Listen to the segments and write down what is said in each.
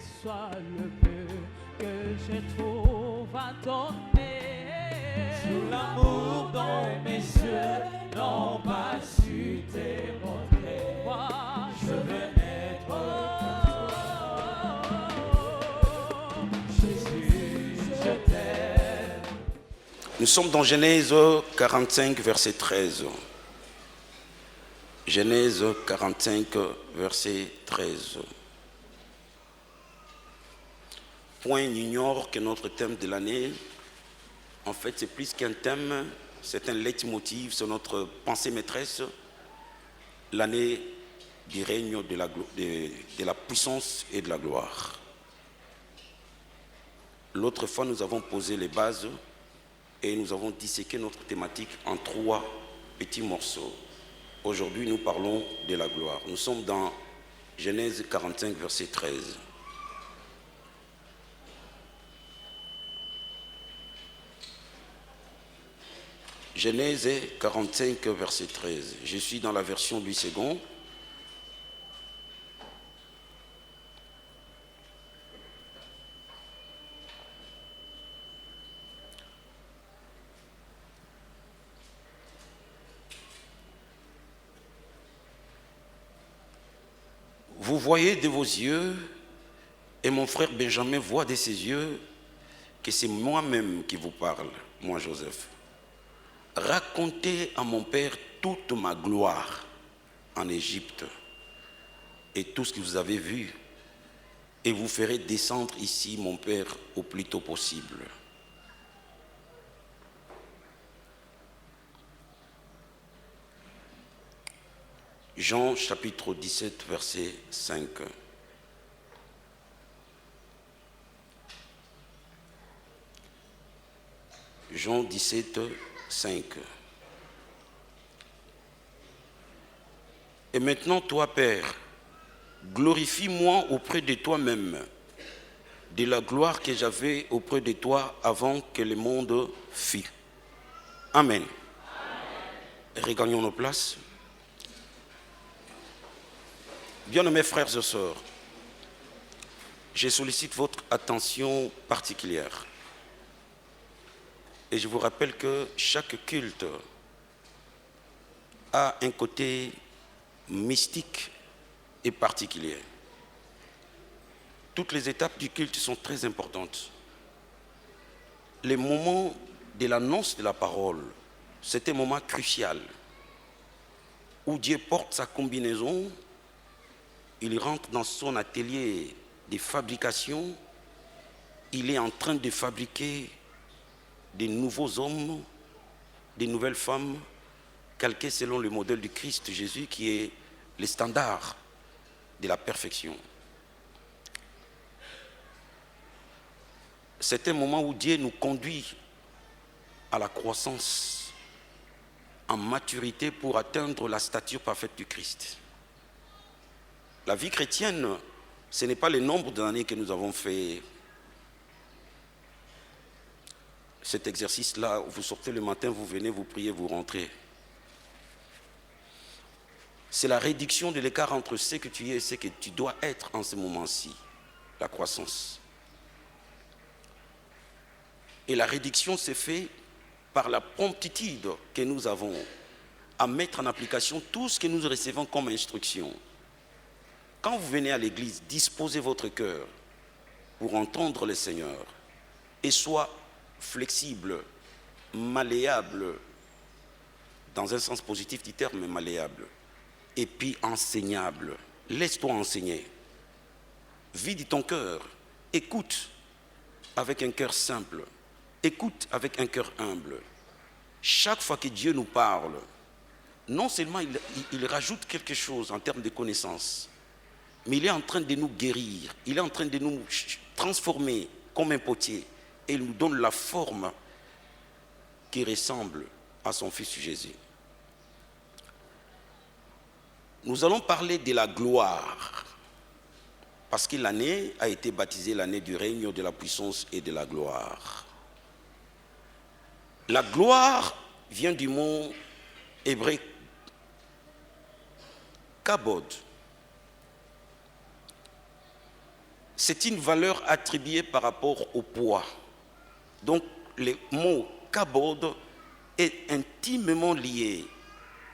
soit le peu que je trouve à donner. Sur l'amour dont mes yeux n'ont pas su démontrer. Moi, Je veux naître comme toi. Jésus, je t'aime. Nous sommes dans Genèse 45, verset 13. Genèse 45, verset 13. Point ignore que notre thème de l'année, en fait, c'est plus qu'un thème, c'est un leitmotiv, c'est notre pensée maîtresse, l'année du règne de la puissance et de la gloire. L'autre fois, nous avons posé les bases et nous avons disséqué notre thématique en 3 petits morceaux. Aujourd'hui, nous parlons de la gloire. Nous sommes dans Genèse 45, verset 13. Genèse 45, verset 13. Je suis dans la version Louis II. Vous voyez de vos yeux, et mon frère Benjamin voit de ses yeux, que c'est moi-même qui vous parle, moi Joseph. Racontez à mon père toute ma gloire en Égypte et tout ce que vous avez vu, et vous ferez descendre ici mon père au plus tôt possible. Jean chapitre 17, verset 5. Jean 17, 5. Et maintenant, toi, Père, glorifie-moi auprès de toi-même, de la gloire que j'avais auprès de toi avant que le monde fût. Amen. Regagnons nos places. Bien-aimés frères et sœurs, je sollicite votre attention particulière. Et je vous rappelle que chaque culte a un côté mystique et particulier. Toutes les étapes du culte sont très importantes. Les moments de l'annonce de la parole, c'est un moment crucial où Dieu porte sa combinaison, il rentre dans son atelier de fabrication, il est en train de fabriquer de nouveaux hommes, de nouvelles femmes, calquées selon le modèle du Christ Jésus qui est le standard de la perfection. C'est un moment où Dieu nous conduit à la croissance en maturité pour atteindre la stature parfaite du Christ. La vie chrétienne, ce n'est pas le nombre d'années que nous avons fait cet exercice-là. Vous sortez le matin, vous venez, vous priez, vous rentrez. C'est la réduction de l'écart entre ce que tu es et ce que tu dois être en ce moment-ci, la croissance. Et la réduction s'est faite par la promptitude que nous avons à mettre en application tout ce que nous recevons comme instruction. Quand vous venez à l'église, disposez votre cœur pour entendre le Seigneur et sois flexible, malléable, dans un sens positif du terme, malléable, et puis enseignable. Laisse-toi enseigner. Vide ton cœur. Écoute avec un cœur simple. Écoute avec un cœur humble. Chaque fois que Dieu nous parle, non seulement il rajoute quelque chose en termes de connaissances, mais il est en train de nous guérir, il est en train de nous transformer comme un potier et il nous donne la forme qui ressemble à son Fils Jésus. Nous allons parler de la gloire, parce que l'année a été baptisée l'année du règne de la puissance et de la gloire. La gloire vient du mot hébreu kabod. c'est une valeur attribuée par rapport au poids. Donc, le mot kabod est intimement lié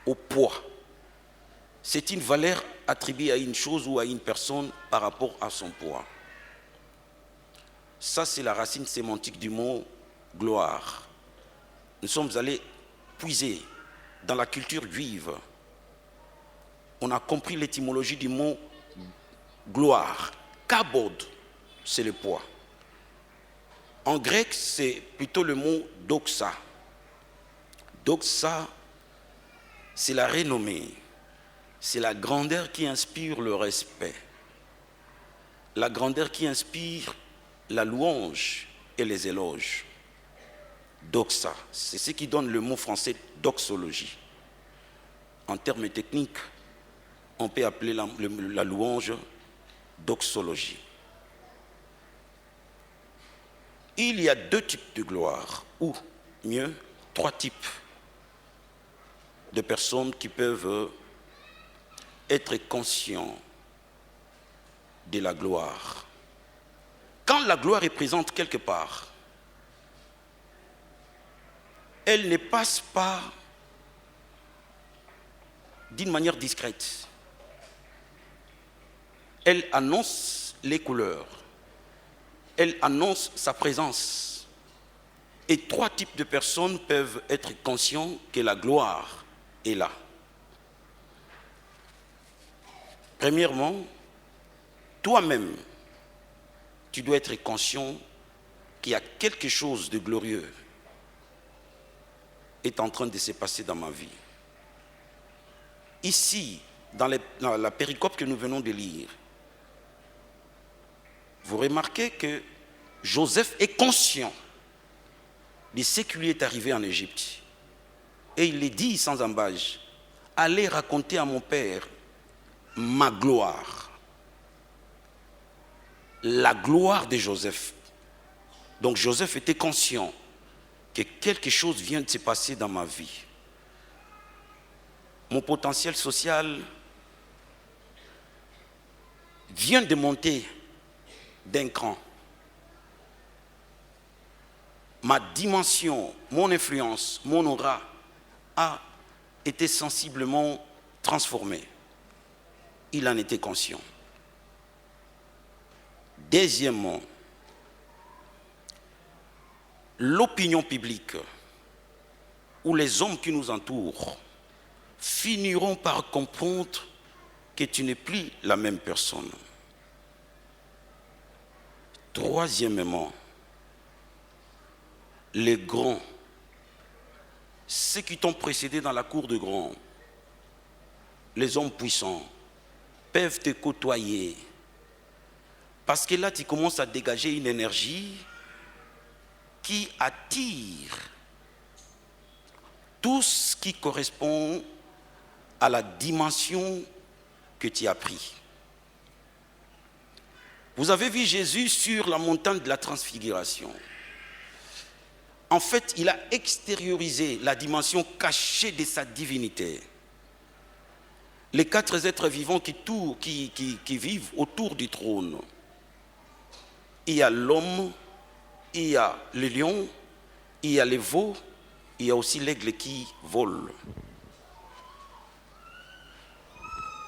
au poids. C'est une valeur attribuée à une chose ou à une personne par rapport à son poids. Ça, c'est la racine sémantique du mot gloire. Nous sommes allés puiser dans la culture juive. On a compris l'étymologie du mot gloire. Kabod, c'est le poids. En grec, c'est plutôt le mot doxa. Doxa, c'est la renommée. C'est la grandeur qui inspire le respect. La grandeur qui inspire la louange et les éloges. Doxa, c'est ce qui donne le mot français doxologie. En termes techniques, on peut appeler la louange doxologie. Il y a 2 types de gloire, ou mieux, 3 types de personnes qui peuvent être conscients de la gloire. Quand la gloire est présente quelque part, elle ne passe pas d'une manière discrète. Elle annonce les couleurs. Elle annonce sa présence. Et 3 types de personnes peuvent être conscients que la gloire est là. Premièrement, toi-même, tu dois être conscient qu'il y a quelque chose de glorieux qui est en train de se passer dans ma vie. Ici, dans la péricope que nous venons de lire, vous remarquez que Joseph est conscient de ce qui lui est arrivé en Égypte. Et il les dit sans embâche, allez raconter à mon père ma gloire. La gloire de Joseph. Donc Joseph était conscient que quelque chose vient de se passer dans ma vie. Mon potentiel social vient de monter d'un cran. Ma dimension, mon influence, mon aura a été sensiblement transformée. Il en était conscient. Deuxièmement, l'opinion publique ou les hommes qui nous entourent finiront par comprendre que tu n'es plus la même personne. Troisièmement, les grands, ceux qui t'ont précédé dans la cour de grands, les hommes puissants, peuvent te côtoyer. Parce que là, tu commences à dégager une énergie qui attire tout ce qui correspond à la dimension que tu as pris. Vous avez vu Jésus sur la montagne de la transfiguration. En fait, il a extériorisé la dimension cachée de sa divinité. Les 4 êtres vivants qui vivent autour du trône. Il y a l'homme, il y a le lion, il y a les veaux, il y a aussi l'aigle qui vole.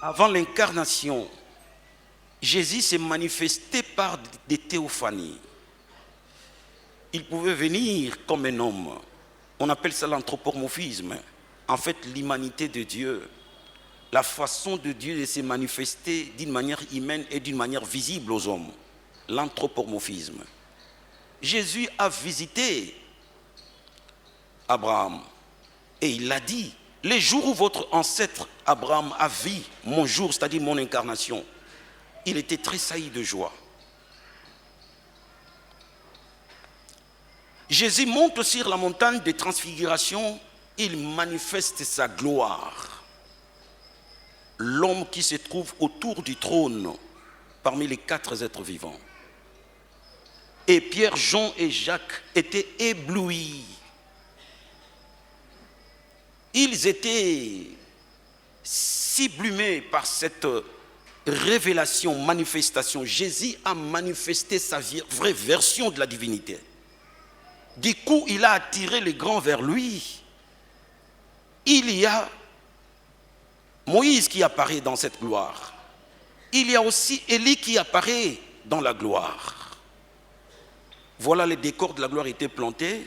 Avant l'incarnation, Jésus s'est manifesté par des théophanies. Il pouvait venir comme un homme. On appelle ça l'anthropomorphisme. En fait, l'humanité de Dieu. La façon de Dieu de se manifester d'une manière humaine et d'une manière visible aux hommes. L'anthropomorphisme. Jésus a visité Abraham. Et il a dit, les jours où votre ancêtre Abraham a vu mon jour, c'est-à-dire mon incarnation, il était tressailli de joie. Jésus monte sur la montagne de transfiguration, il manifeste sa gloire. L'homme qui se trouve autour du trône, parmi les 4 êtres vivants. Et Pierre, Jean et Jacques étaient éblouis. Ils étaient sublimés par cette révélation, manifestation. Jésus a manifesté sa vraie version de la divinité. Du coup, il a attiré les grands vers lui. Il y a Moïse qui apparaît dans cette gloire. Il y a aussi Élie qui apparaît dans la gloire. Voilà, les décors de la gloire étaient plantés.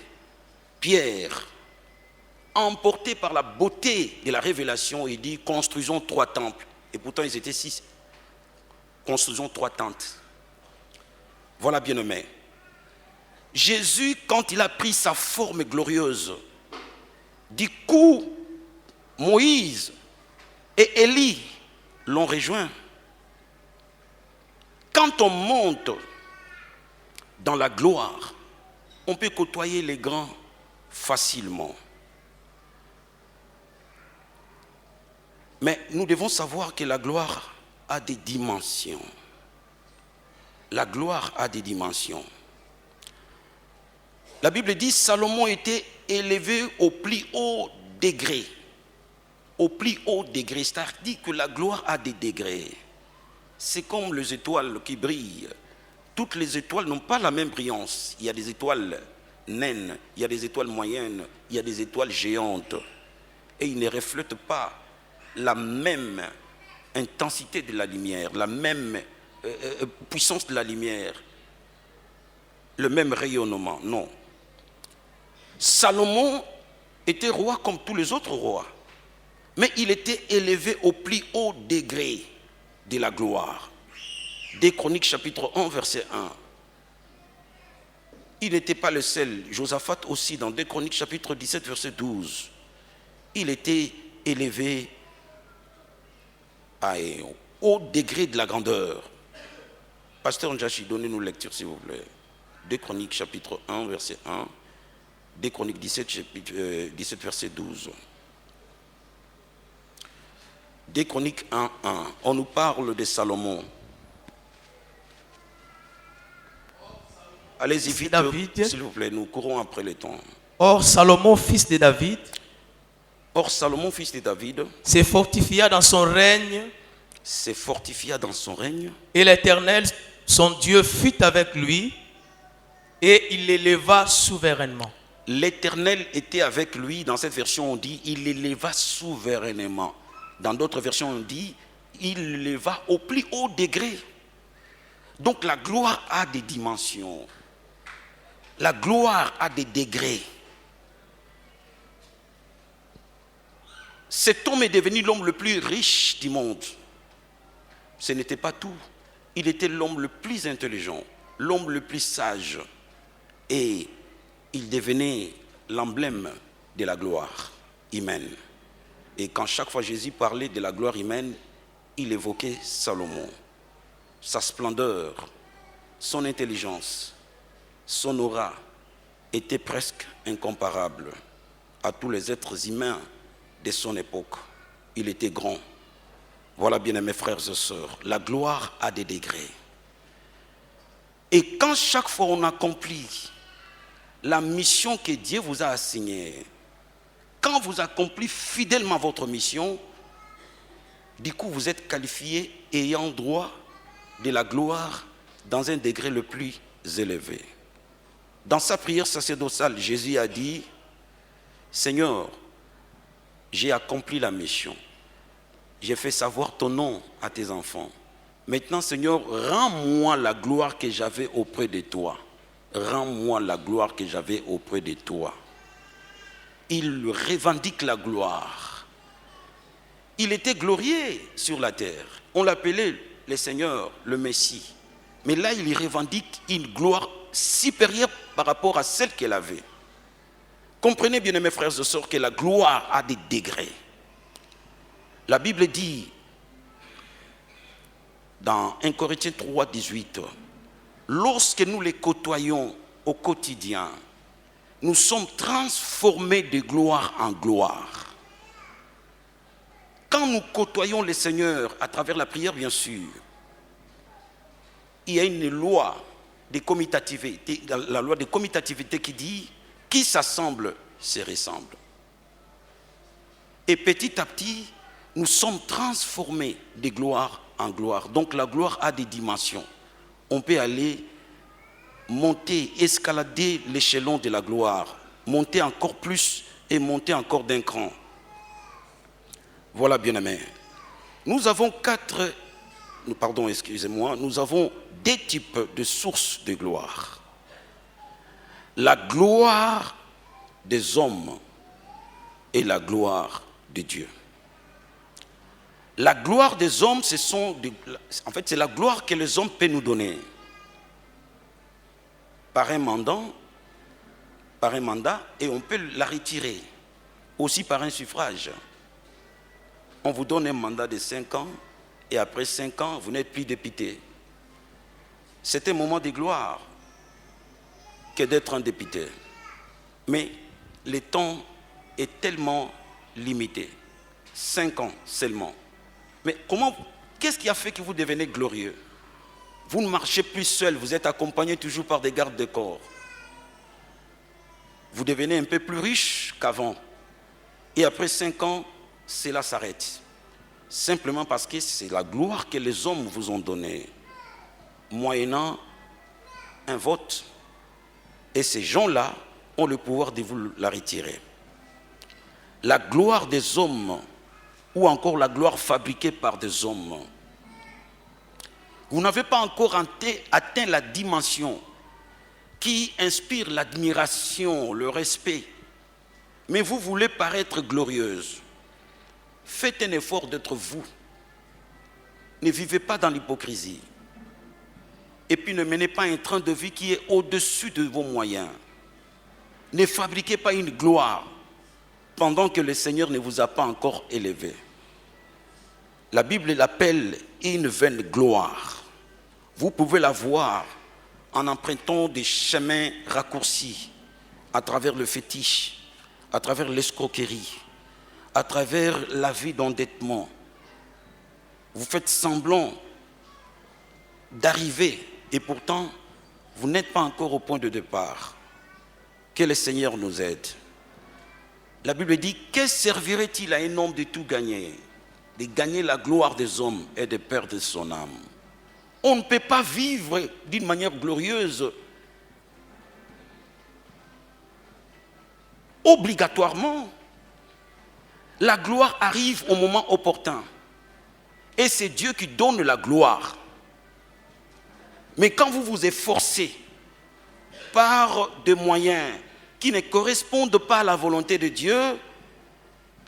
Pierre, emporté par la beauté de la révélation, il dit, construisons 3 temples. Et pourtant, ils étaient 6. Construisons 3 tentes. Voilà, bien-aimés. Jésus, quand il a pris sa forme glorieuse, du coup, Moïse et Élie l'ont rejoint. Quand on monte dans la gloire, on peut côtoyer les grands facilement. Mais nous devons savoir que la gloire a des dimensions. La gloire a des dimensions. La Bible dit que Salomon était élevé au plus haut degré. Au plus haut degré, c'est-à-dire que la gloire a des degrés. C'est comme les étoiles qui brillent. Toutes les étoiles n'ont pas la même brillance. Il y a des étoiles naines, il y a des étoiles moyennes, il y a des étoiles géantes. Et ils ne reflètent pas la même intensité de la lumière, la même puissance de la lumière, le même rayonnement. Non. Salomon était roi comme tous les autres rois, mais il était élevé au plus haut degré de la gloire. 2 Chroniques chapitre 1 verset 1. Il n'était pas le seul. Josaphat aussi dans 2 Chroniques chapitre 17 verset 12. Il était élevé à un haut degré de la grandeur. Pasteur Njachi, donnez-nous lecture s'il vous plaît. 2 Chroniques chapitre 1 verset 1. 2 Chroniques 17 verset 12. 2 Chroniques 1, 1. On nous parle de Salomon. Allez-y vite, s'il vous plaît, nous courons après le temps. Or Salomon, fils de David, se fortifia dans son règne, et l'Éternel, son Dieu, fut avec lui, et il l'éleva souverainement. L'Éternel était avec lui. Dans cette version, on dit il l'éleva souverainement. Dans d'autres versions, on dit il l'éleva au plus haut degré. Donc la gloire a des dimensions. La gloire a des degrés. Cet homme est devenu l'homme le plus riche du monde. Ce n'était pas tout. Il était l'homme le plus intelligent, l'homme le plus sage. Et il devenait l'emblème de la gloire humaine. Et quand chaque fois Jésus parlait de la gloire humaine, il évoquait Salomon, sa splendeur, son intelligence, son aura était presque incomparable à tous les êtres humains de son époque. Il était grand. Voilà, bien aimés frères et sœurs, la gloire a des degrés. Et quand chaque fois on accomplit la mission que Dieu vous a assignée, quand vous accomplissez fidèlement votre mission, du coup vous êtes qualifié ayant droit de la gloire dans un degré le plus élevé. Dans sa prière sacerdotale, Jésus a dit, Seigneur, j'ai accompli la mission. J'ai fait savoir ton nom à tes enfants. Maintenant, Seigneur, rends-moi la gloire que j'avais auprès de toi. Rends-moi la gloire que j'avais auprès de toi. Il revendique la gloire. Il était glorieux sur la terre. On l'appelait le Seigneur, le Messie. Mais là, il revendique une gloire supérieure par rapport à celle qu'elle avait. Comprenez bien, mes frères et sœurs, que la gloire a des degrés. La Bible dit, dans 1 Corinthiens 3, 18, lorsque nous les côtoyons au quotidien, nous sommes transformés de gloire en gloire. Quand nous côtoyons le Seigneur à travers la prière, bien sûr, il y a une loi de commutativité, la loi de commutativité qui dit qui s'assemble se ressemble. Et petit à petit, nous sommes transformés de gloire en gloire. Donc la gloire a des dimensions. On peut aller monter, escalader l'échelon de la gloire, monter encore plus et monter encore d'un cran. Voilà, bien-aimés. Nous avons nous avons deux types de sources de gloire. La gloire des hommes et la gloire de Dieu. La gloire des hommes, c'est la gloire que les hommes peuvent nous donner. Par un mandat, et on peut la retirer. Aussi par un suffrage. On vous donne un mandat de 5 ans, et après 5 ans, vous n'êtes plus député. C'est un moment de gloire que d'être un député. Mais le temps est tellement limité. 5 ans seulement. Mais qu'est-ce qui a fait que vous devenez glorieux? Vous ne marchez plus seul, vous êtes accompagné toujours par des gardes de corps. Vous devenez un peu plus riche qu'avant. Et après 5 ans, cela s'arrête. Simplement parce que c'est la gloire que les hommes vous ont donnée, moyennant un vote. Et ces gens-là ont le pouvoir de vous la retirer. La gloire des hommes, ou encore la gloire fabriquée par des hommes, vous n'avez pas encore atteint la dimension qui inspire l'admiration, le respect. Mais vous voulez paraître glorieuse. Faites un effort d'être vous. Ne vivez pas dans l'hypocrisie. Et puis ne menez pas un train de vie qui est au-dessus de vos moyens. Ne fabriquez pas une gloire pendant que le Seigneur ne vous a pas encore élevé. La Bible l'appelle une vaine gloire. Vous pouvez la voir en empruntant des chemins raccourcis à travers le fétiche, à travers l'escroquerie, à travers la vie d'endettement. Vous faites semblant d'arriver et pourtant vous n'êtes pas encore au point de départ. Que le Seigneur nous aide. La Bible dit, que servirait-il à un homme de tout gagner? De gagner la gloire des hommes et de perdre son âme. On ne peut pas vivre d'une manière glorieuse obligatoirement. La gloire arrive au moment opportun. Et c'est Dieu qui donne la gloire. Mais quand vous vous efforcez par des moyens qui ne correspondent pas à la volonté de Dieu,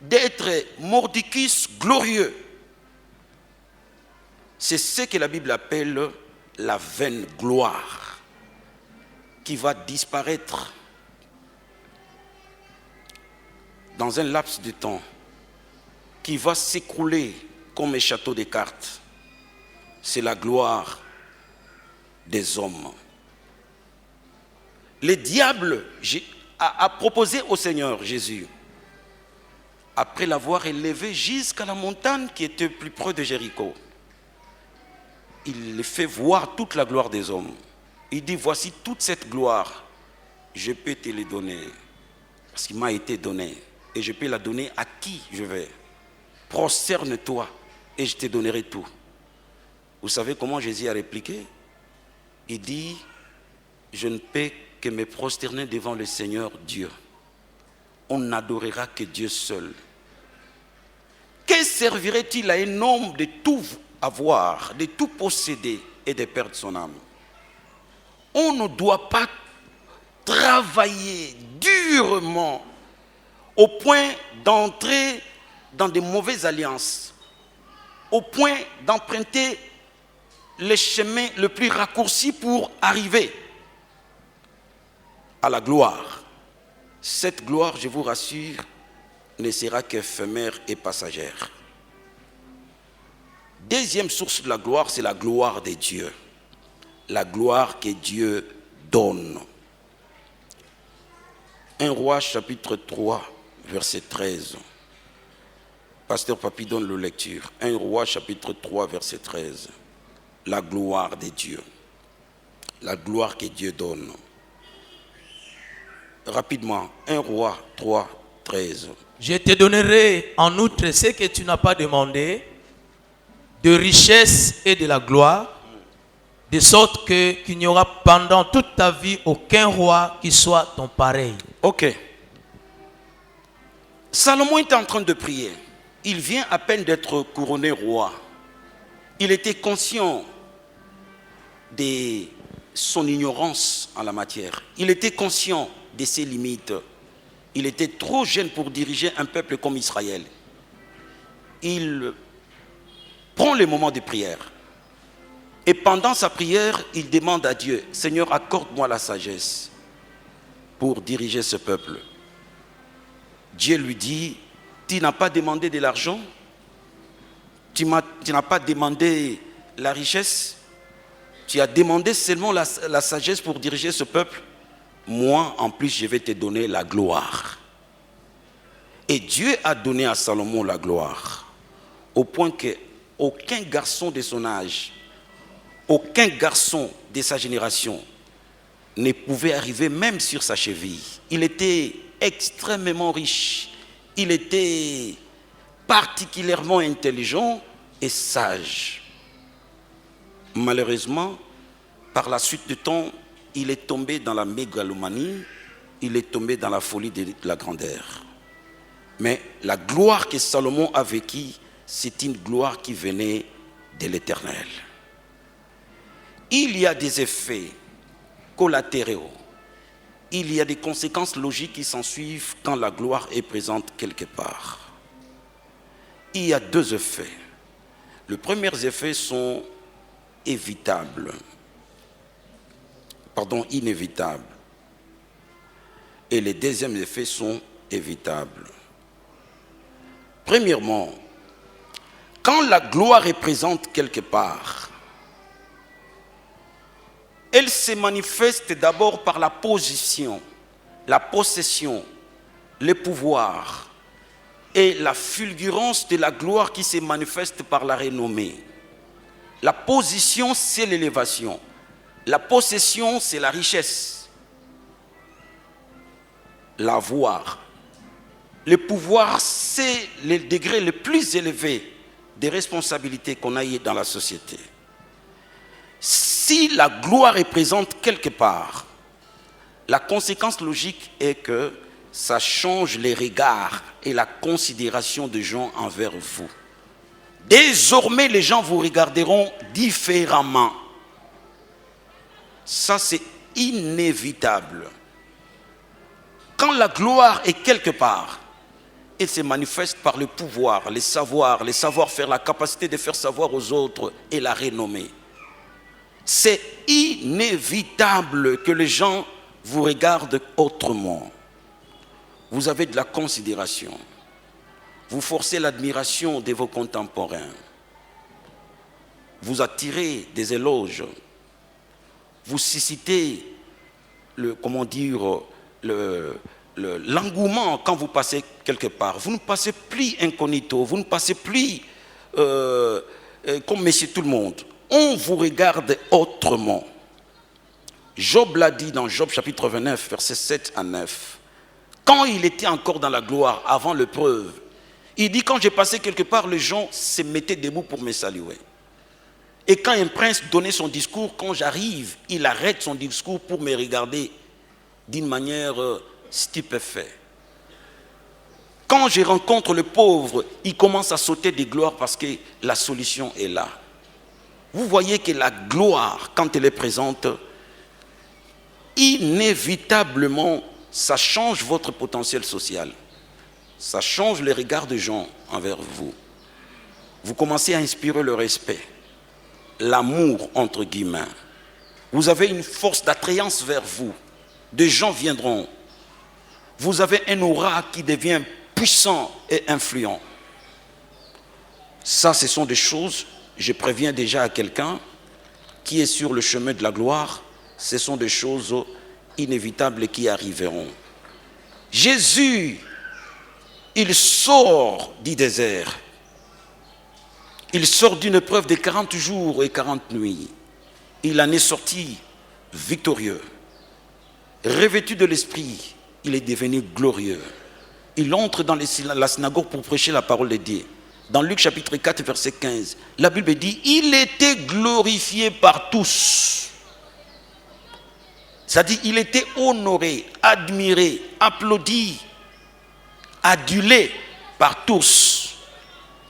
d'être mordicus glorieux, c'est ce que la Bible appelle la vaine gloire, qui va disparaître dans un laps de temps, qui va s'écrouler comme un château de cartes. C'est la gloire des hommes. Le diable a proposé au Seigneur Jésus, après l'avoir élevé jusqu'à la montagne qui était plus près de Jéricho, il fait voir toute la gloire des hommes. Il dit, voici toute cette gloire, je peux te la donner, parce qu'il m'a été donné, et je peux la donner à qui je vais. Prosterne-toi, et je te donnerai tout. Vous savez comment Jésus a répliqué? Il dit, je ne peux que me prosterner devant le Seigneur Dieu. On n'adorera que Dieu seul. Que servirait-il à un homme de tout avoir, de tout posséder et de perdre son âme? On ne doit pas travailler durement au point d'entrer dans de mauvaises alliances, au point d'emprunter le chemin le plus raccourci pour arriver à la gloire. Cette gloire, je vous rassure, ne sera qu'éphémère et passagère. Deuxième source de la gloire, c'est la gloire de Dieu. La gloire que Dieu donne. 1 Roi chapitre 3, verset 13. Pasteur Papi donne la lecture. 1 Roi chapitre 3, verset 13. La gloire de Dieu. La gloire que Dieu donne. Rapidement, 1 Roi 3, 13. Je te donnerai en outre ce que tu n'as pas demandé, de richesse et de la gloire, de sorte qu'il n'y aura pendant toute ta vie aucun roi qui soit ton pareil. Ok. Salomon est en train de prier. Il vient à peine d'être couronné roi. Il était conscient de son ignorance en la matière. Il était conscient de ses limites. Il était trop jeune pour diriger un peuple comme Israël. Il prend les moments de prière. Et pendant sa prière, il demande à Dieu, Seigneur, accorde-moi la sagesse pour diriger ce peuple. Dieu lui dit, tu n'as pas demandé de l'argent, tu n'as pas demandé la richesse, tu as demandé seulement la sagesse pour diriger ce peuple. Moi, en plus, je vais te donner la gloire. Et Dieu a donné à Salomon la gloire, au point qu'aucun garçon de son âge, aucun garçon de sa génération ne pouvait arriver même sur sa cheville. Il était extrêmement riche, il était particulièrement intelligent et sage. Malheureusement, par la suite du temps, il est tombé dans la mégalomanie, il est tombé dans la folie de la grandeur. Mais la gloire que Salomon a vécue, c'est une gloire qui venait de l'Éternel. Il y a des effets collatéraux, il y a des conséquences logiques qui s'ensuivent quand la gloire est présente quelque part. Il y a deux effets. Les premiers effets sont inévitables. Et les deuxièmes effets sont évitables. Premièrement, quand la gloire est présente quelque part, elle se manifeste d'abord par la position, la possession, le pouvoir et la fulgurance de la gloire qui se manifeste par la renommée. La position, c'est l'élévation. La possession, c'est la richesse. L'avoir. Le pouvoir, c'est le degré le plus élevé des responsabilités qu'on a eues dans la société. Si la gloire est présente quelque part, la conséquence logique est que ça change les regards et la considération des gens envers vous. Désormais, les gens vous regarderont différemment. Ça, c'est inévitable. Quand la gloire est quelque part, elle se manifeste par le pouvoir, le savoir-faire, la capacité de faire savoir aux autres et la renommée. C'est inévitable que les gens vous regardent autrement. Vous avez de la considération. Vous forcez l'admiration de vos contemporains. Vous attirez des éloges. Vous suscitez l'engouement quand vous passez quelque part. Vous ne passez plus incognito, vous ne passez plus comme monsieur tout le monde. On vous regarde autrement. Job l'a dit dans Job chapitre 29, versets 7 à 9. Quand il était encore dans la gloire, avant l'épreuve, il dit, quand j'ai passé quelque part, les gens se mettaient debout pour me saluer. Et quand un prince donnait son discours, quand j'arrive, il arrête son discours pour me regarder d'une manière stupéfaite. Quand je rencontre le pauvre, il commence à sauter de gloire parce que la solution est là. Vous voyez que la gloire, quand elle est présente, inévitablement, ça change votre potentiel social. Ça change les regards des gens envers vous. Vous commencez à inspirer le respect, l'amour, entre guillemets. Vous avez une force d'attrayance vers vous. Des gens viendront. Vous avez un aura qui devient puissant et influent. Ça, ce sont des choses, je préviens déjà à quelqu'un qui est sur le chemin de la gloire, ce sont des choses inévitables qui arriveront. Jésus, il sort du désert. Il sort d'une épreuve de 40 jours et 40 nuits. Il en est sorti victorieux. Revêtu de l'esprit, il est devenu glorieux. Il entre dans la synagogue pour prêcher la parole de Dieu. Dans Luc chapitre 4, verset 15, la Bible dit, il était glorifié par tous. C'est-à-dire, il était honoré, admiré, applaudi, adulé par tous.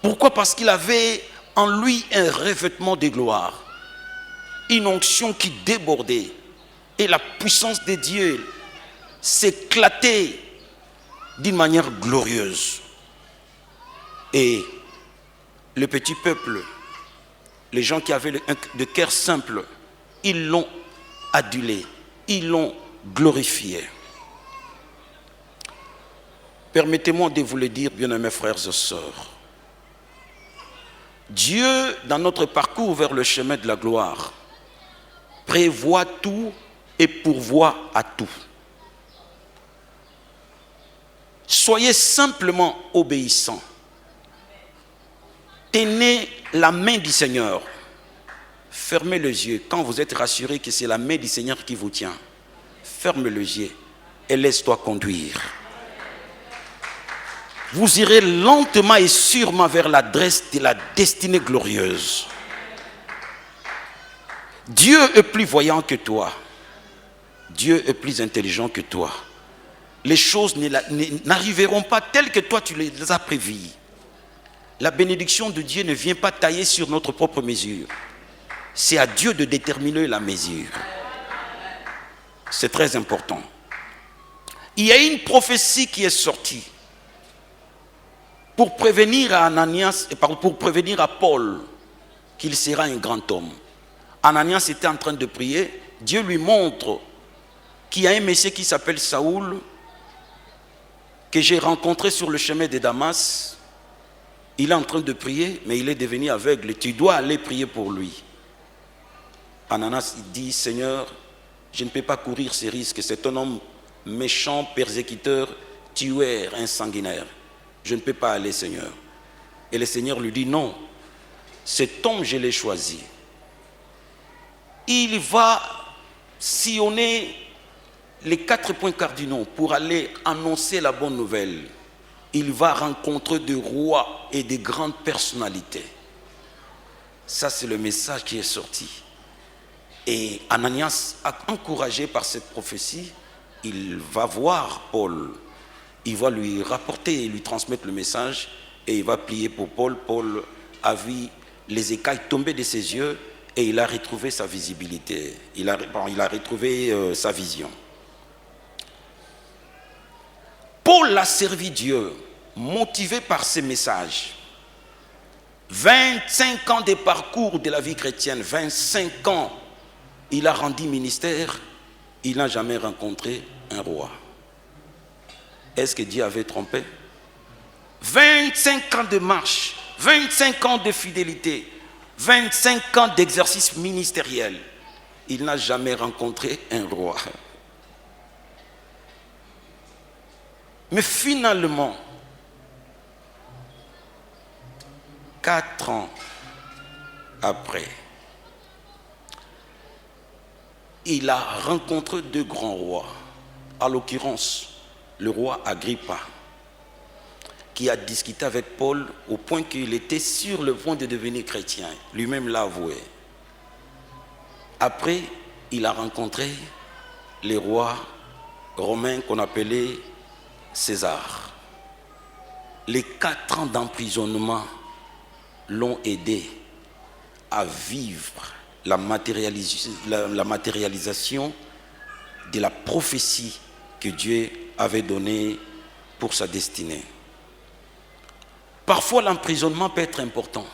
Pourquoi? Parce qu'il avait en lui un revêtement de gloire, une onction qui débordait, et la puissance de Dieu s'éclatait d'une manière glorieuse. Et le petit peuple, les gens qui avaient de cœur simple, ils l'ont adulé, ils l'ont glorifié. Permettez-moi de vous le dire, bien-aimés frères et sœurs. Dieu, dans notre parcours vers le chemin de la gloire, prévoit tout et pourvoit à tout. Soyez simplement obéissants. Tenez la main du Seigneur. Fermez les yeux. Quand vous êtes rassuré que c'est la main du Seigneur qui vous tient, ferme les yeux et laisse-toi conduire. Vous irez lentement et sûrement vers l'adresse de la destinée glorieuse. Dieu est plus voyant que toi. Dieu est plus intelligent que toi. Les choses n'arriveront pas telles que toi tu les as prévues. La bénédiction de Dieu ne vient pas tailler sur notre propre mesure. C'est à Dieu de déterminer la mesure. C'est très important. Il y a une prophétie qui est sortie pour prévenir à Ananias, pour prévenir à Paul qu'il sera un grand homme. Ananias était en train de prier. Dieu lui montre qu'il y a un monsieur qui s'appelle Saoul, que j'ai rencontré sur le chemin de Damas. Il est en train de prier, mais il est devenu aveugle. Tu dois aller prier pour lui. Ananias dit, Seigneur, je ne peux pas courir ces risques. C'est un homme méchant, persécuteur, tueur, insanguinaire. Je ne peux pas aller, Seigneur. Et le Seigneur lui dit, non, cet homme, je l'ai choisi. Il va sillonner les 4 points cardinaux pour aller annoncer la bonne nouvelle. Il va rencontrer des rois et des grandes personnalités. Ça, c'est le message qui est sorti. Et Ananias, encouragé par cette prophétie, il va voir Paul. Il va lui rapporter et lui transmettre le message. Et il va prier pour Paul. Paul a vu les écailles tomber de ses yeux et il a retrouvé sa visibilité. Il a retrouvé sa vision. Paul a servi Dieu, motivé par ces messages. 25 ans de parcours de la vie chrétienne, 25 ans, il a rendu ministère, il n'a jamais rencontré un roi. Est-ce que Dieu avait trompé? 25 ans de marche, 25 ans de fidélité, 25 ans d'exercice ministériel, il n'a jamais rencontré un roi. Mais finalement, 4 ans après, il a rencontré 2 grands rois, à l'occurrence le roi Agrippa, qui a discuté avec Paul au point qu'il était sur le point de devenir chrétien. Lui-même l'a avoué. Après, il a rencontré les rois romains qu'on appelait César. Les 4 ans d'emprisonnement l'ont aidé à vivre la matérialisation de la prophétie que Dieu avait donnée pour sa destinée. Parfois, l'emprisonnement peut être important.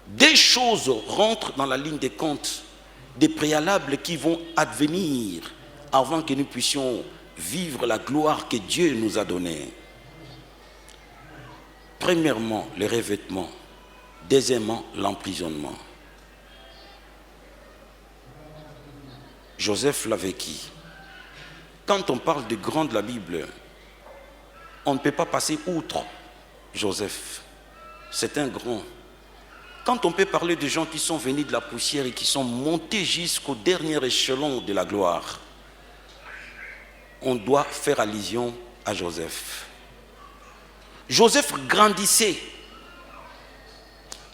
Des choses rentrent dans la ligne des comptes, des préalables qui vont advenir avant que nous puissions vivre la gloire que Dieu nous a donnée. Premièrement, le revêtement. Deuxièmement, l'emprisonnement. Joseph l'a vécu. Quand on parle de grands de la Bible, on ne peut pas passer outre Joseph. C'est un grand. Quand on peut parler de gens qui sont venus de la poussière et qui sont montés jusqu'au dernier échelon de la gloire, on doit faire allusion à Joseph. Joseph grandissait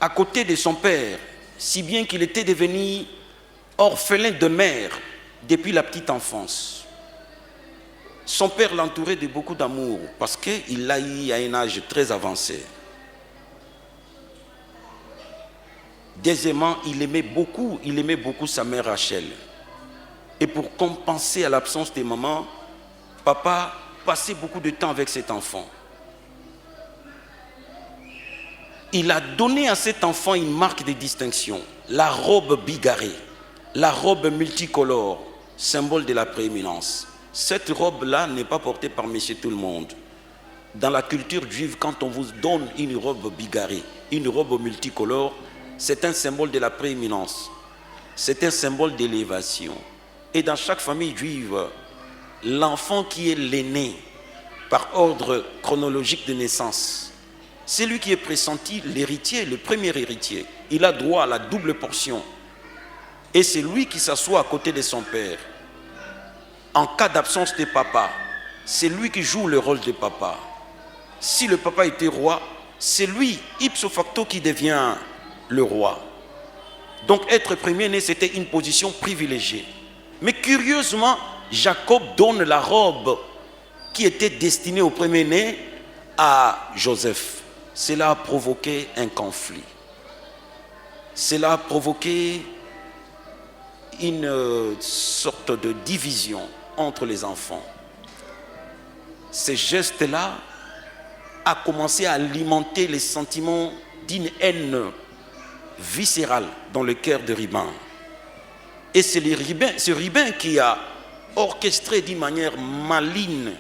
à côté de son père, si bien qu'il était devenu orphelin de mère depuis la petite enfance. Son père l'entourait de beaucoup d'amour parce qu'il l'a eu à un âge très avancé. Deuxièmement, il aimait beaucoup sa mère Rachel. Et pour compenser à l'absence de maman, papa passait beaucoup de temps avec cet enfant. Il a donné à cet enfant une marque de distinction, la robe bigarrée, la robe multicolore, symbole de la prééminence. Cette robe-là n'est pas portée par monsieur tout le monde. Dans la culture juive, quand on vous donne une robe bigarrée, une robe multicolore, c'est un symbole de la prééminence. C'est un symbole d'élévation. Et dans chaque famille juive, l'enfant qui est l'aîné, par ordre chronologique de naissance, c'est lui qui est pressenti l'héritier, le premier héritier. Il a droit à la double portion. Et c'est lui qui s'assoit à côté de son père. En cas d'absence de papa, c'est lui qui joue le rôle de papa. Si le papa était roi, c'est lui, ipso facto, qui devient le roi. Donc être premier-né, c'était une position privilégiée. Mais curieusement, Jacob donne la robe qui était destinée au premier-né à Joseph. Cela a provoqué un conflit. Cela a provoqué une sorte de division entre les enfants. Ce geste-là a commencé à alimenter les sentiments d'une haine viscérale dans le cœur de Rubin. Et c'est Rubin qui a orchestré d'une manière maligne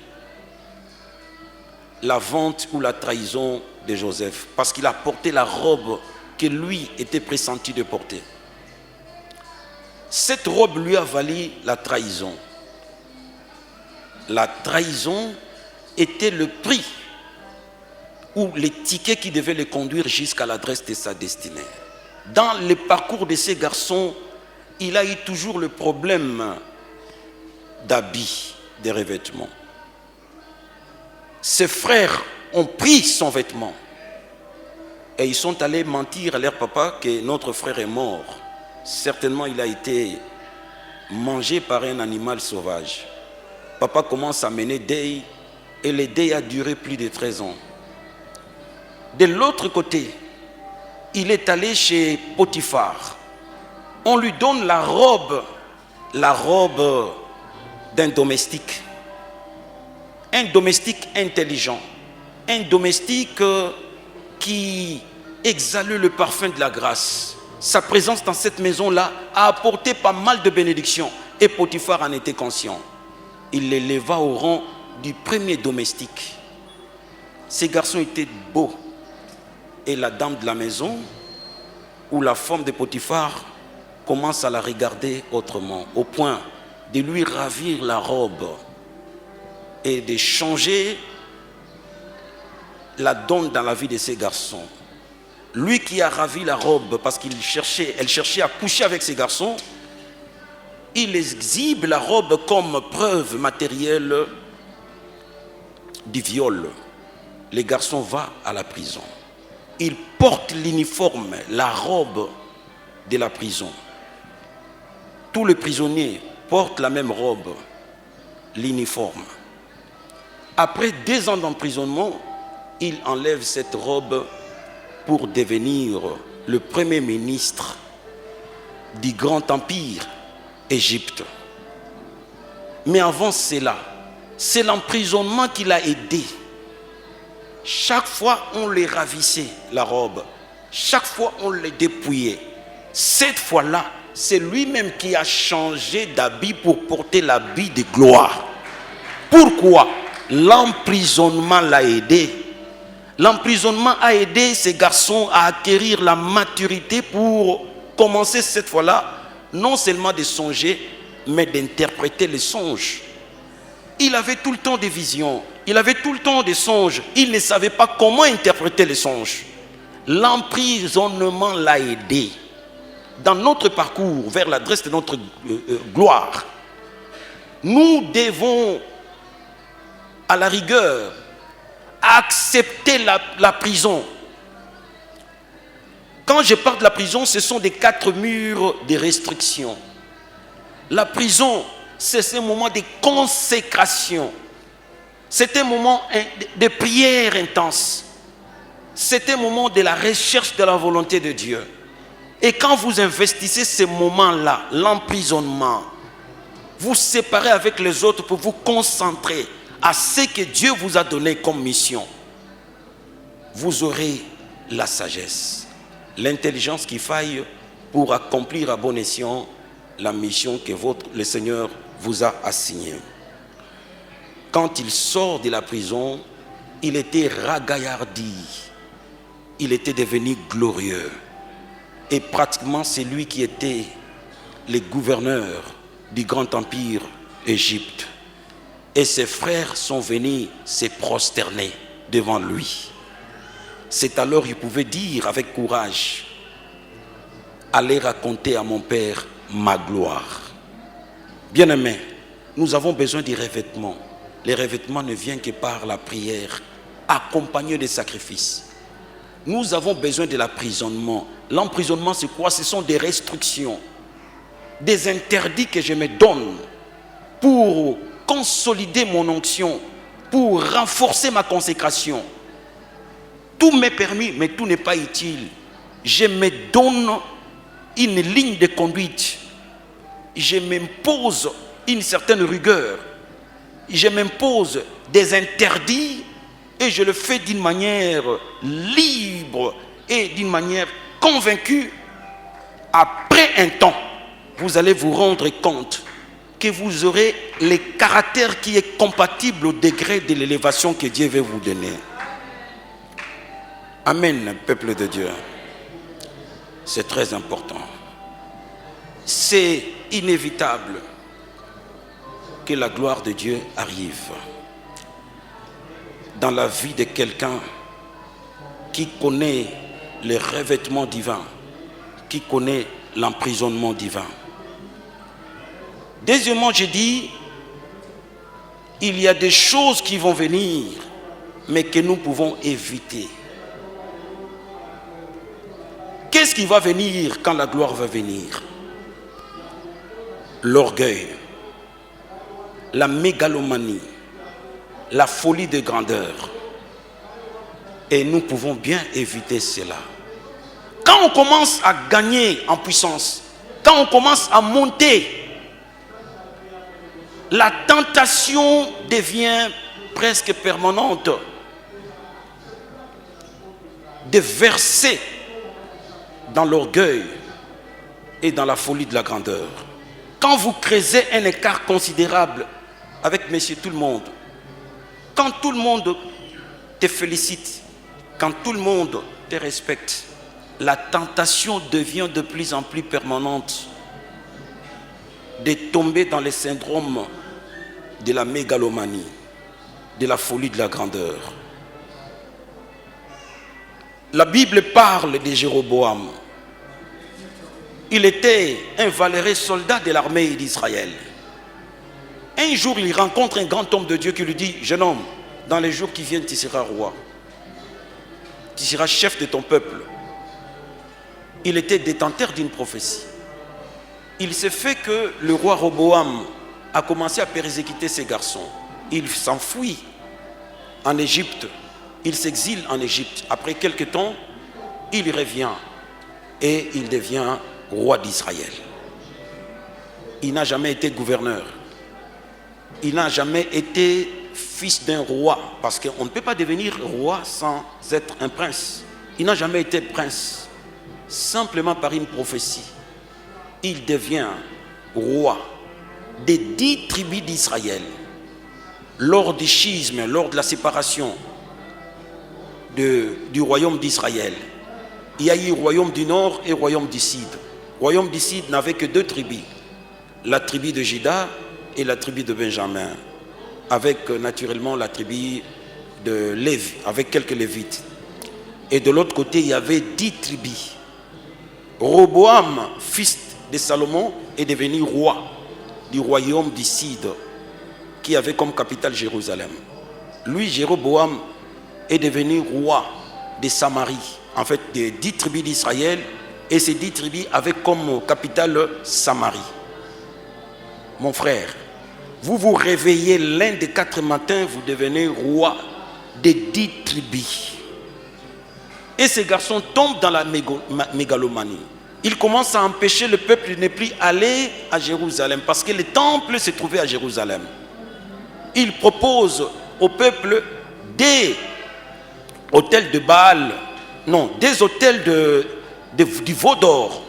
la vente ou la trahison de Joseph, parce qu'il a porté la robe que lui était pressenti de porter. Cette robe lui a valu la trahison. La trahison était le prix ou les tickets qui devaient le conduire jusqu'à l'adresse de sa destinée. Dans le parcours de ces garçons, il a eu toujours le problème d'habits, de revêtements. Ses frères ont pris son vêtement et ils sont allés mentir à leur papa que notre frère est mort. Certainement, il a été mangé par un animal sauvage. Papa commence à mener deuil et le deuil a duré plus de 13 ans. De l'autre côté, il est allé chez Potiphar. On lui donne la robe d'un domestique. Un domestique intelligent. Un domestique qui exhale le parfum de la grâce. Sa présence dans cette maison-là a apporté pas mal de bénédictions. Et Potiphar en était conscient. Il l'éleva au rang du premier domestique. Ces garçons étaient beaux. Et la dame de la maison, ou la femme de Potiphar, commence à la regarder autrement, au point de lui ravir la robe et de changer la donne dans la vie de ces garçons. Lui qui a ravi la robe parce qu'elle cherchait à coucher avec ces garçons, il exhibe la robe comme preuve matérielle du viol. Les garçons vont à la prison. Il porte l'uniforme, la robe de la prison. Tous les prisonniers portent la même robe, l'uniforme. Après 2 ans d'emprisonnement, il enlève cette robe pour devenir le premier ministre du grand empire Égypte. Mais avant cela, c'est l'emprisonnement qui l'a aidé. Chaque fois, on les ravissait, la robe. Chaque fois, on les dépouillait. Cette fois-là, c'est lui-même qui a changé d'habit pour porter l'habit de gloire. Pourquoi? L'emprisonnement l'a aidé. L'emprisonnement a aidé ces garçons à acquérir la maturité pour commencer cette fois-là, non seulement de songer, mais d'interpréter les songes. Il avait tout le temps des visions, il avait tout le temps des songes, il ne savait pas comment interpréter les songes. L'emprisonnement l'a aidé. Dans notre parcours vers l'adresse de notre gloire, nous devons, à la rigueur, accepter la prison. Quand je parle de la prison, ce sont des 4 murs de restriction. La prison, c'est ce moment de consécration. C'est un moment de prière intense. C'est un moment de la recherche de la volonté de Dieu. Et quand vous investissez ces moments-là, l'emprisonnement, vous séparez avec les autres pour vous concentrer à ce que Dieu vous a donné comme mission. Vous aurez la sagesse, l'intelligence qu'il faille pour accomplir à bon escient la mission que le Seigneur vous a assignée. Quand il sort de la prison, il était ragaillardi, il était devenu glorieux. Et pratiquement c'est lui qui était le gouverneur du grand empire Égypte. Et ses frères sont venus se prosterner devant lui. C'est alors qu'il pouvait dire avec courage, allez raconter à mon père ma gloire. Bien-aimés, nous avons besoin des revêtements. Les revêtements ne viennent que par la prière, accompagnés des sacrifices. Nous avons besoin de l'emprisonnement. L'emprisonnement, c'est quoi? Ce sont des restrictions, des interdits que je me donne pour consolider mon onction, pour renforcer ma consécration. Tout m'est permis, mais tout n'est pas utile. Je me donne une ligne de conduite. Je m'impose une certaine rigueur. Je m'impose des interdits et je le fais d'une manière libre et d'une manière convaincue. Après un temps, vous allez vous rendre compte que vous aurez le caractère qui est compatible au degré de l'élévation que Dieu veut vous donner. Amen, peuple de Dieu. C'est très important. C'est inévitable que la gloire de Dieu arrive dans la vie de quelqu'un qui connaît les revêtements divins, qui connaît l'emprisonnement divin. Deuxièmement, j'ai dit, il y a des choses qui vont venir, mais que nous pouvons éviter. Qu'est-ce qui va venir quand la gloire va venir? L'orgueil, la mégalomanie, la folie de grandeur. Et nous pouvons bien éviter cela. Quand on commence à gagner en puissance, quand on commence à monter, la tentation devient presque permanente de verser dans l'orgueil et dans la folie de la grandeur. Quand vous creusez un écart considérable avec monsieur tout le monde, quand tout le monde te félicite, quand tout le monde te respecte, la tentation devient de plus en plus permanente de tomber dans le syndrome de la mégalomanie, de la folie de la grandeur. La Bible parle de Jéroboam. Il était un valeureux soldat de l'armée d'Israël. Un jour, il rencontre un grand homme de Dieu qui lui dit, jeune homme, dans les jours qui viennent, tu seras roi. Tu seras chef de ton peuple. Il était détenteur d'une prophétie. Il s'est fait que le roi Roboam a commencé à persécuter ses garçons. Il s'enfuit en Égypte. Il s'exile en Égypte. Après quelque temps, il revient et il devient roi d'Israël. Il n'a jamais été gouverneur. Il n'a jamais été fils d'un roi, parce qu'on ne peut pas devenir roi sans être un prince. Il n'a jamais été prince. Simplement par une prophétie, il devient roi des 10 tribus d'Israël. Lors du schisme, lors de la séparation du royaume d'Israël, il y a eu le royaume du nord et le royaume du sud. Le royaume du sud n'avait que 2 tribus, la tribu de Juda et la tribu de Benjamin, avec naturellement la tribu de Lévi, avec quelques Lévites. Et de l'autre côté, il y avait 10 tribus. Roboam, fils de Salomon, est devenu roi du royaume du sud, qui avait comme capitale Jérusalem. Lui, Jéroboam, est devenu roi de Samarie, en fait des 10 tribus d'Israël, et ces 10 tribus avaient comme capitale Samarie. Mon frère, vous vous réveillez l'un des 4 matins, vous devenez roi des 10 tribus. Et ces garçons tombent dans la mégalomanie. Ils commencent à empêcher le peuple de ne plus aller à Jérusalem, parce que le temple se trouvait à Jérusalem. Ils proposent au peuple des hôtels de Baal, non, des hôtels du veau d'or.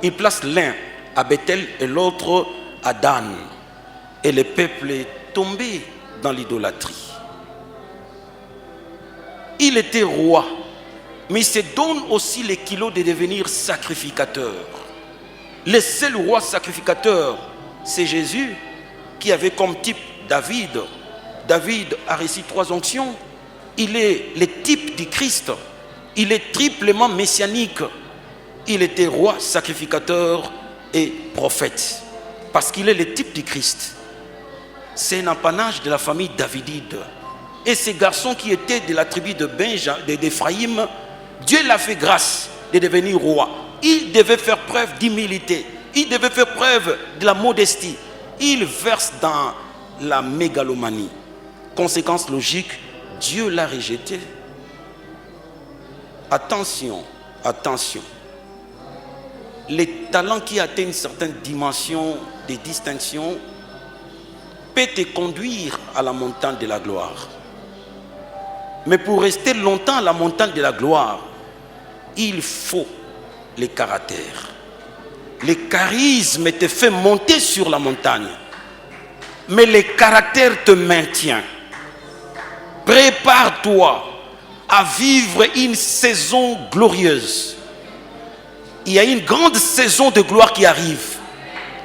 Ils placent l'un à Bethel et l'autre à Dan. Et le peuple est tombé dans l'idolâtrie. Il était roi, mais il se donne aussi les kilos de devenir sacrificateur. Le seul roi sacrificateur, c'est Jésus, qui avait comme type David. David a reçu 3 onctions. Il est le type du Christ. Il est triplement messianique. Il était roi, sacrificateur et prophète. Parce qu'il est le type du Christ. C'est un apanage de la famille davidide. Et ces garçons qui étaient de la tribu d'Éphraïm, Dieu l'a fait grâce de devenir roi. Il devait faire preuve d'humilité. Il devait faire preuve de la modestie. Il verse dans la mégalomanie. Conséquence logique, Dieu l'a rejeté. Attention, attention. Les talents qui atteignent une certaine dimension de distinction peuvent te conduire à la montagne de la gloire. Mais pour rester longtemps à la montagne de la gloire, il faut les caractères. Le charisme te fait monter sur la montagne, mais le caractère te maintient. Prépare-toi à vivre une saison glorieuse. Il y a une grande saison de gloire qui arrive.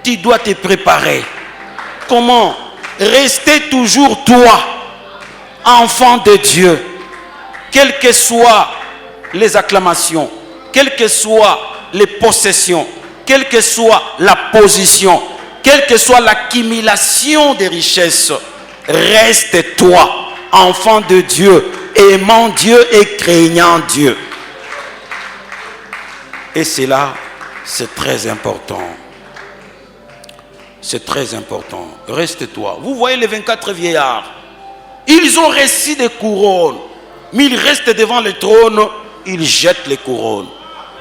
Tu dois te préparer. Comment? Rester toujours toi, enfant de Dieu. Quelles que soient les acclamations, quelles que soient les possessions, quelle que soit la position, quelle que soit l'accumulation des richesses, reste toi, enfant de Dieu, aimant Dieu et craignant Dieu. Et cela, c'est très important. C'est très important. Reste toi. Vous voyez les 24 vieillards. Ils ont reçu des couronnes. Mais ils restent devant le trône. Ils jettent les couronnes.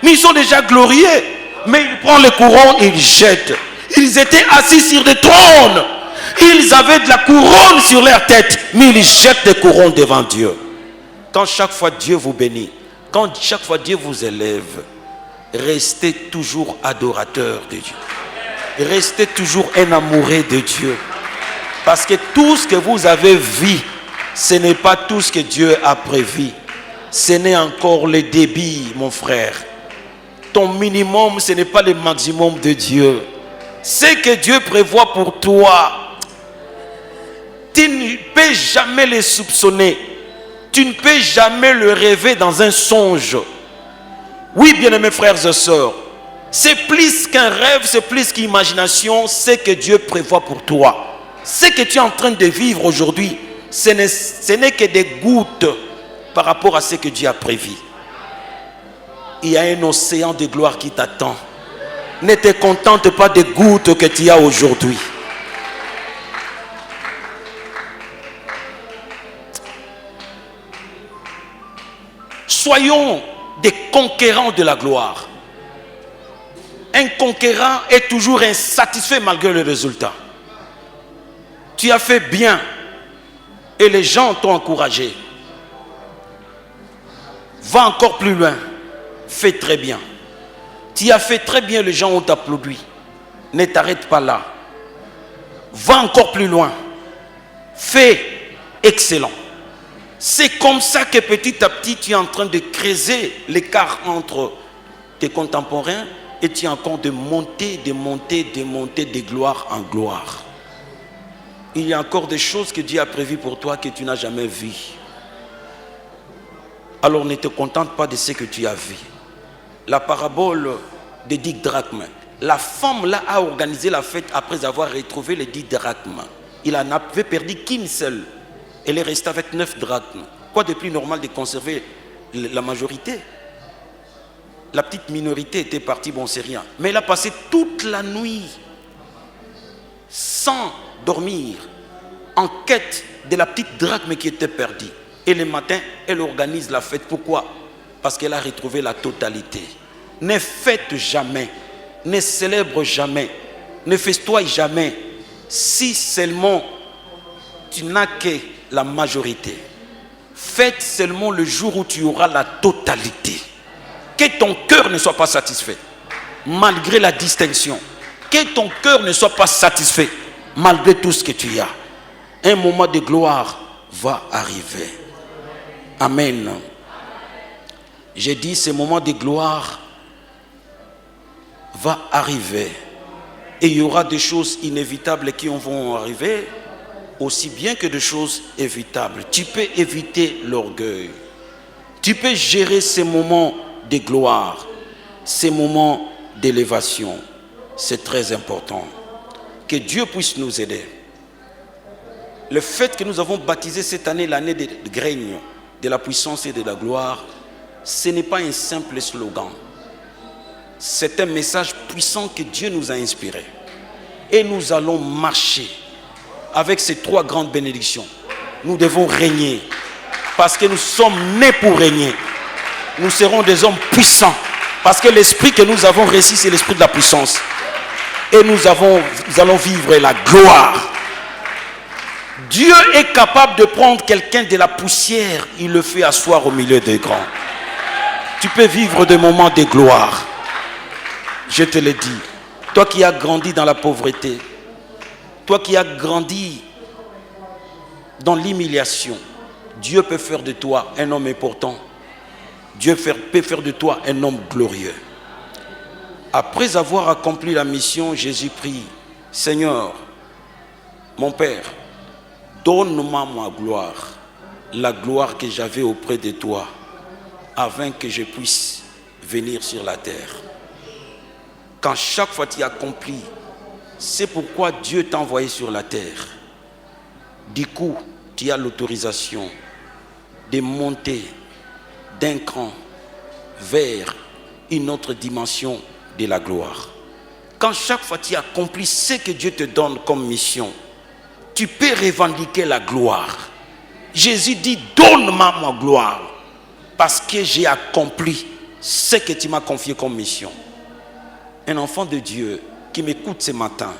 Mais ils sont déjà glorieux. Mais ils prennent les couronnes et ils jettent. Ils étaient assis sur des trônes. Ils avaient de la couronne sur leur tête. Mais ils jettent des couronnes devant Dieu. Quand chaque fois Dieu vous bénit, quand chaque fois Dieu vous élève, restez toujours adorateur de Dieu. Restez toujours un amoureux de Dieu. Parce que tout ce que vous avez vu, ce n'est pas tout ce que Dieu a prévu. Ce n'est encore le débit, mon frère. Ton minimum, ce n'est pas le maximum de Dieu. Ce que Dieu prévoit pour toi, tu ne peux jamais le soupçonner. Tu ne peux jamais le rêver dans un songe. Oui, bien-aimés frères et sœurs, c'est plus qu'un rêve, c'est plus qu'une imagination, ce que Dieu prévoit pour toi. Ce que tu es en train de vivre aujourd'hui, ce n'est que des gouttes par rapport à ce que Dieu a prévu. Il y a un océan de gloire qui t'attend. Ne te contente pas des gouttes que tu as aujourd'hui. Soyons des conquérants de la gloire. Un conquérant est toujours insatisfait malgré le résultat. Tu as fait bien et les gens t'ont encouragé. Va encore plus loin. Fais très bien. Tu as fait très bien, les gens ont applaudi. Ne t'arrête pas là. Va encore plus loin. Fais excellent. C'est comme ça que petit à petit, tu es en train de creuser l'écart entre tes contemporains et tu es en train de monter de gloire en gloire. Il y a encore des choses que Dieu a prévues pour toi que tu n'as jamais vues. Alors ne te contente pas de ce que tu as vu. La parabole des 10 drachmes. La femme là a organisé la fête après avoir retrouvé les 10 drachmes. Il en avait perdu qu'une seule. Elle est restée avec 9 drachmes. Quoi de plus normal de conserver la majorité? La petite minorité était partie, bon c'est rien. Mais elle a passé toute la nuit sans dormir, en quête de la petite drachme qui était perdue. Et le matin, elle organise la fête. Pourquoi? Parce qu'elle a retrouvé la totalité. Ne fête jamais, ne célèbre jamais, ne festoie jamais, si seulement tu n'as que la majorité. Fête seulement le jour où tu auras la totalité. Que ton cœur ne soit pas satisfait, malgré la distinction. Que ton cœur ne soit pas satisfait, malgré tout ce que tu as. Un moment de gloire va arriver. Amen. J'ai dit, ce moment de gloire va arriver. Et il y aura des choses inévitables qui vont arriver, aussi bien que des choses évitables. Tu peux éviter l'orgueil. Tu peux gérer ces moments de gloire, ces moments d'élévation. C'est très important. Que Dieu puisse nous aider. Le fait que nous avons baptisé cette année l'année de graigne, de la puissance et de la gloire, ce n'est pas un simple slogan. C'est un message puissant que Dieu nous a inspiré. Et nous allons marcher avec ces 3 grandes bénédictions. Nous devons régner parce que nous sommes nés pour régner. Nous serons des hommes puissants parce que l'esprit que nous avons reçu, c'est l'esprit de la puissance. Et nous allons vivre la gloire. Dieu est capable de prendre quelqu'un de la poussière, il le fait asseoir au milieu des grands. Tu peux vivre des moments de gloire. Je te le dis. Toi qui as grandi dans la pauvreté, toi qui as grandi dans l'humiliation, Dieu peut faire de toi un homme important. Dieu peut faire de toi un homme glorieux. Après avoir accompli la mission, Jésus prie, Seigneur, mon Père, donne-moi ma gloire, la gloire que j'avais auprès de toi, afin que je puisse venir sur la terre. Quand chaque fois tu as accompli, c'est pourquoi Dieu t'a envoyé sur la terre. Du coup, tu as l'autorisation de monter d'un cran vers une autre dimension de la gloire. Quand chaque fois tu as accompli ce que Dieu te donne comme mission, tu peux revendiquer la gloire. Jésus dit, donne-moi ma gloire, parce que j'ai accompli ce que tu m'as confié comme mission. Un enfant de Dieu qui m'écoute ce matin,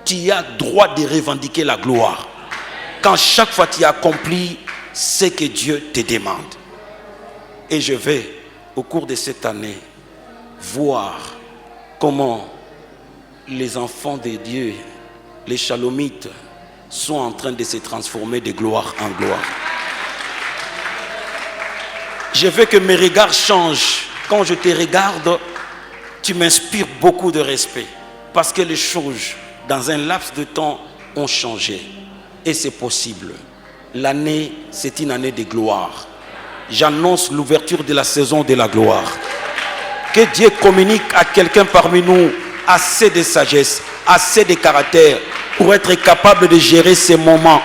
tu as droit de revendiquer la gloire. Quand chaque fois tu as accompli ce que Dieu te demande. Et je vais, au cours de cette année, voir comment les enfants de Dieu, les Shalomites, sont en train de se transformer de gloire en gloire. Je veux que mes regards changent. Quand je te regarde, tu m'inspires beaucoup de respect. Parce que les choses, dans un laps de temps, ont changé. Et c'est possible. L'année, c'est une année de gloire. J'annonce l'ouverture de la saison de la gloire. Que Dieu communique à quelqu'un parmi nous assez de sagesse, assez de caractère pour être capable de gérer ces moments.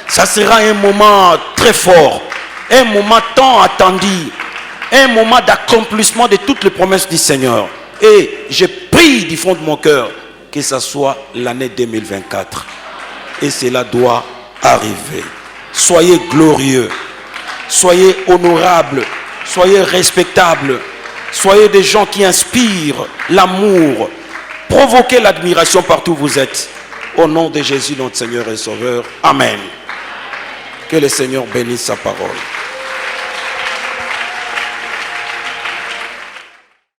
Ça sera un moment très fort, un moment tant attendu, un moment d'accomplissement de toutes les promesses du Seigneur. Et je prie du fond de mon cœur que ça soit l'année 2024. Et cela doit arriver. Soyez glorieux, soyez honorables, soyez respectables, soyez des gens qui inspirent l'amour, provoquez l'admiration partout où vous êtes. Au nom de Jésus, notre Seigneur et Sauveur. Amen. Que le Seigneur bénisse sa parole.